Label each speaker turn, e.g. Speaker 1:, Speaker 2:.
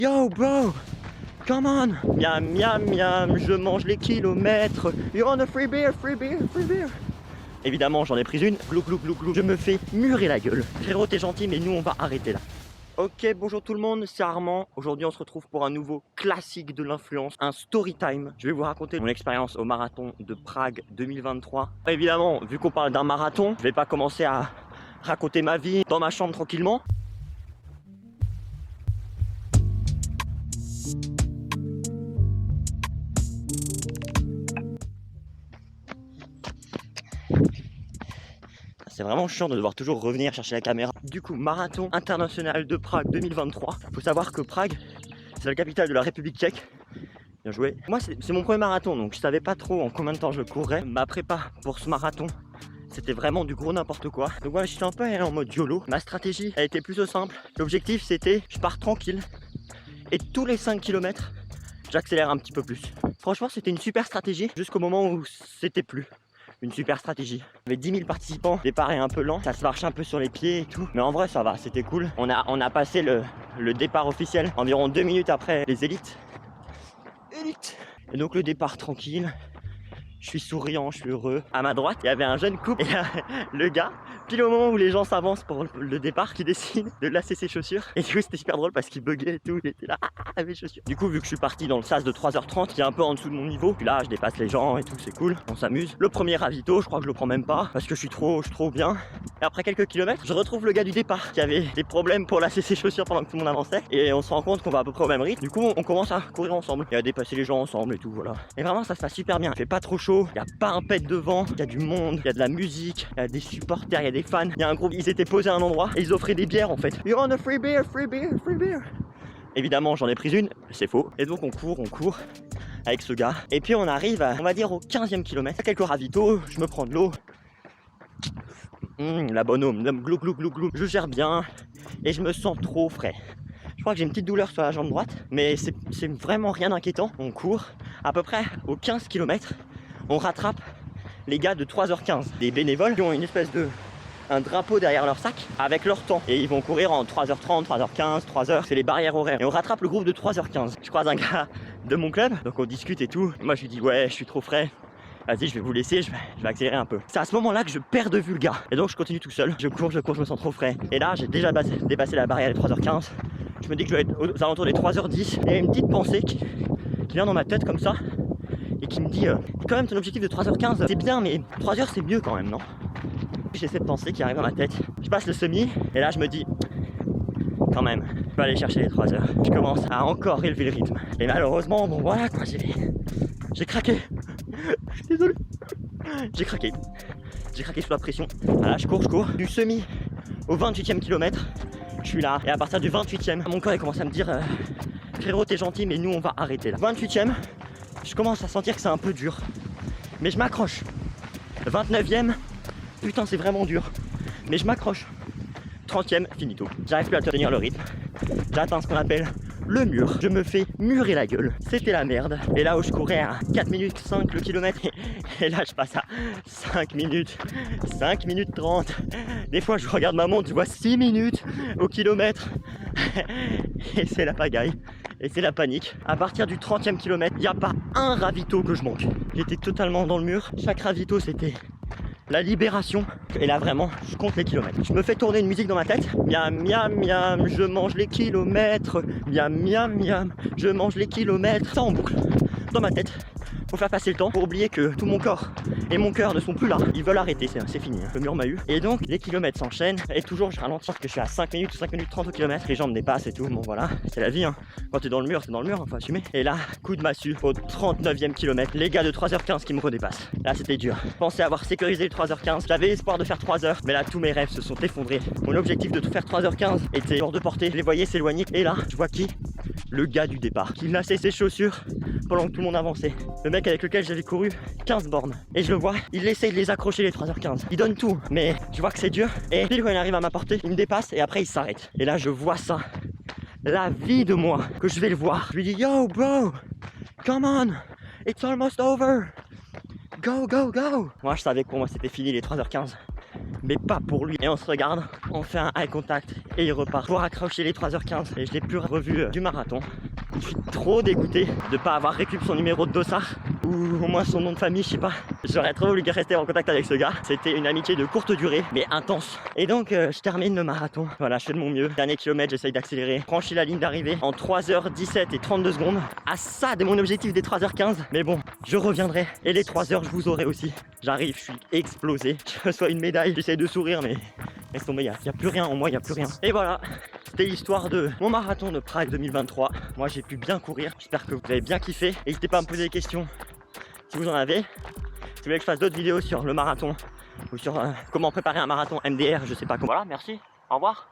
Speaker 1: Yo bro, come on. Miam miam miam, je mange les kilomètres. You want a free beer, free beer, free beer. Évidemment j'en ai pris une, glou glou glou glou. Je me fais murer la gueule. Frérot t'es gentil mais nous on va arrêter là. Ok, bonjour tout le monde, c'est Armand. Aujourd'hui on se retrouve pour un nouveau classique de l'influence, un story time. Je vais vous raconter mon expérience au marathon de Prague 2023. Évidemment, vu qu'on parle d'un marathon, je vais pas commencer à raconter ma vie dans ma chambre tranquillement. C'est vraiment chiant de devoir toujours revenir chercher la caméra. Du coup, marathon international de Prague 2023. Faut savoir que Prague, c'est la capitale de la République tchèque. Bien joué. Moi, c'est mon premier marathon, donc je savais pas trop en combien de temps je courrais. Ma prépa pour ce marathon, c'était vraiment du gros n'importe quoi. Donc voilà, j'étais un peu en mode YOLO. Ma stratégie, elle était plutôt simple. L'objectif, c'était, je pars tranquille. Et tous les 5 km, j'accélère un petit peu plus. Franchement, c'était une super stratégie jusqu'au moment où c'était plus une super stratégie. Il y avait 10 000 participants, le départ est un peu lent, ça se marche un peu sur les pieds et tout. Mais en vrai, ça va, c'était cool. On a passé le départ officiel environ 2 minutes après les élites. Et donc le départ tranquille. Je suis souriant, je suis heureux. À ma droite, il y avait un jeune couple. Et le gars, pile au moment où les gens s'avancent pour le départ, qui décide de lasser ses chaussures. Et du coup, c'était super drôle parce qu'il buguait et tout. Il était là, mes chaussures. Du coup, vu que je suis parti dans le sas de 3h30, qui est un peu en dessous de mon niveau, puis là, je dépasse les gens et tout, c'est cool. On s'amuse. Le premier ravito, je crois que je le prends même pas parce que je suis trop bien. Et après quelques kilomètres, je retrouve le gars du départ qui avait des problèmes pour lasser ses chaussures pendant que tout le monde avançait. Et on se rend compte qu'on va à peu près au même rythme. Du coup, on commence à courir ensemble et à dépasser les gens ensemble et tout, voilà. Et vraiment, ça se passe super bien. Il fait pas trop chaud. Il y a pas un pet devant, il y a du monde, il y a de la musique, il y a des supporters, il y a des fans, il y a un groupe, ils étaient posés à un endroit et ils offraient des bières en fait. You want a free beer, free beer, free beer. Évidemment j'en ai pris une, c'est faux. Et donc on court avec ce gars. Et puis on arrive à, on va dire au 15e kilomètre, quelques ravitaux, je me prends de l'eau. La bonne eau, glou glou glou glou. Je gère bien et je me sens trop frais. Je crois que j'ai une petite douleur sur la jambe droite, mais c'est vraiment rien d'inquiétant. On court à peu près aux 15 km. On rattrape les gars de 3h15, des bénévoles qui ont une espèce de un drapeau derrière leur sac avec leur temps et ils vont courir en 3h30, 3h15, 3h, c'est les barrières horaires et on rattrape le groupe de 3h15. Je croise un gars de mon club, donc on discute et tout et moi je lui dis ouais je suis trop frais, vas-y je vais vous laisser, je vais accélérer un peu. C'est à ce moment là que je perds de vue le gars et donc je continue tout seul, je cours, je me sens trop frais et là j'ai déjà dépassé la barrière des 3h15. Je me dis que je vais être aux alentours des 3h10 et une petite pensée qui vient dans ma tête comme ça et qui me dit quand même ton objectif de 3h15 c'est bien mais 3h c'est mieux quand même, non? J'ai cette pensée qui arrive dans ma tête, je passe le semi et là je me dis quand même, je vais aller chercher les 3h. Je commence à encore élever le rythme et malheureusement bon voilà quoi, j'ai craqué. Je suis désolé, j'ai craqué sous la pression. Voilà, je cours du semi au 28e kilomètre, je suis là et à partir du 28e mon corps il commence à me dire frérot t'es gentil mais nous on va arrêter là. 28e, je commence à sentir que c'est un peu dur, mais je m'accroche. 29e, putain c'est vraiment dur, mais je m'accroche. 30e, finito. J'arrive plus à tenir le rythme. J'atteins ce qu'on appelle le mur. Je me fais murer la gueule. C'était la merde. Et là où je courais à 4 minutes 5 le kilomètre, et là je passe à 5 minutes 30. Des fois je regarde ma montre, je vois 6 minutes au kilomètre. Et c'est la pagaille. Et c'est la panique. À partir du 30e kilomètre, il n'y a pas un ravito que je manque. J'étais totalement dans le mur. Chaque ravito, c'était la libération. Et là, vraiment, je compte les kilomètres. Je me fais tourner une musique dans ma tête. Miam, miam, miam, je mange les kilomètres. Miam, miam, miam, je mange les kilomètres. Ça en boucle, dans ma tête. Pour faire passer le temps, pour oublier que tout mon corps et mon cœur ne sont plus là. Ils veulent arrêter, c'est fini, hein. Le mur m'a eu. Et donc les kilomètres s'enchaînent et toujours je ralentis parce que je suis à 5 minutes ou 5 minutes 30 au kilomètre. Les gens me dépassent et tout, bon voilà, c'est la vie hein. Quand t'es dans le mur, c'est dans le mur, faut assumer. Et là, coup de massue au 39e kilomètre, les gars de 3h15 qui me redépassent. Là c'était dur. Je pensais avoir sécurisé le 3h15, j'avais espoir de faire 3h, mais là tous mes rêves se sont effondrés. Mon objectif de tout faire 3h15 était hors de portée, je les voyais s'éloigner. Et là, je vois qui? Le gars du départ, qui lassait ses chaussures pendant que tout le monde avançait. Le mec avec lequel j'avais couru 15 bornes. Et je le vois, il essaye de les accrocher les 3h15. Il donne tout, mais je vois que c'est dur. Et pile quand il arrive à ma portée, il me dépasse et après il s'arrête. Et là je vois ça. La vie de moi, que je vais le voir. Je lui dis yo bro, come on, it's almost over. Go, go, go. Moi je savais que pour moi c'était fini les 3h15. mais pas pour lui. Et on se regarde, on fait un eye contact et il repart pour accrocher les 3h15 et je l'ai plus revu du marathon. Je suis trop dégoûté de pas avoir récupéré son numéro de dossard ou au moins son nom de famille, je sais pas. J'aurais trop voulu rester en contact avec ce gars. C'était une amitié de courte durée mais intense. Et donc je termine le marathon. Voilà, je fais de mon mieux. Dernier kilomètre, j'essaye d'accélérer. Franchis la ligne d'arrivée en 3h17 et 32 secondes. À ça de mon objectif des 3h15. Mais bon, je reviendrai. Et les 3h, je vous aurai aussi. J'arrive, je suis explosé. Je reçois une médaille. J'essaye de sourire, mais laisse tomber, il n'y a plus rien en moi, il n'y a plus rien. Et voilà, c'était l'histoire de mon marathon de Prague 2023. Moi, j'ai pu bien courir. J'espère que vous avez bien kiffé. N'hésitez pas à me poser des questions si vous en avez. Si vous voulez que je fasse d'autres vidéos sur le marathon ou sur comment préparer un marathon MDR, je sais pas comment. Voilà, merci. Au revoir.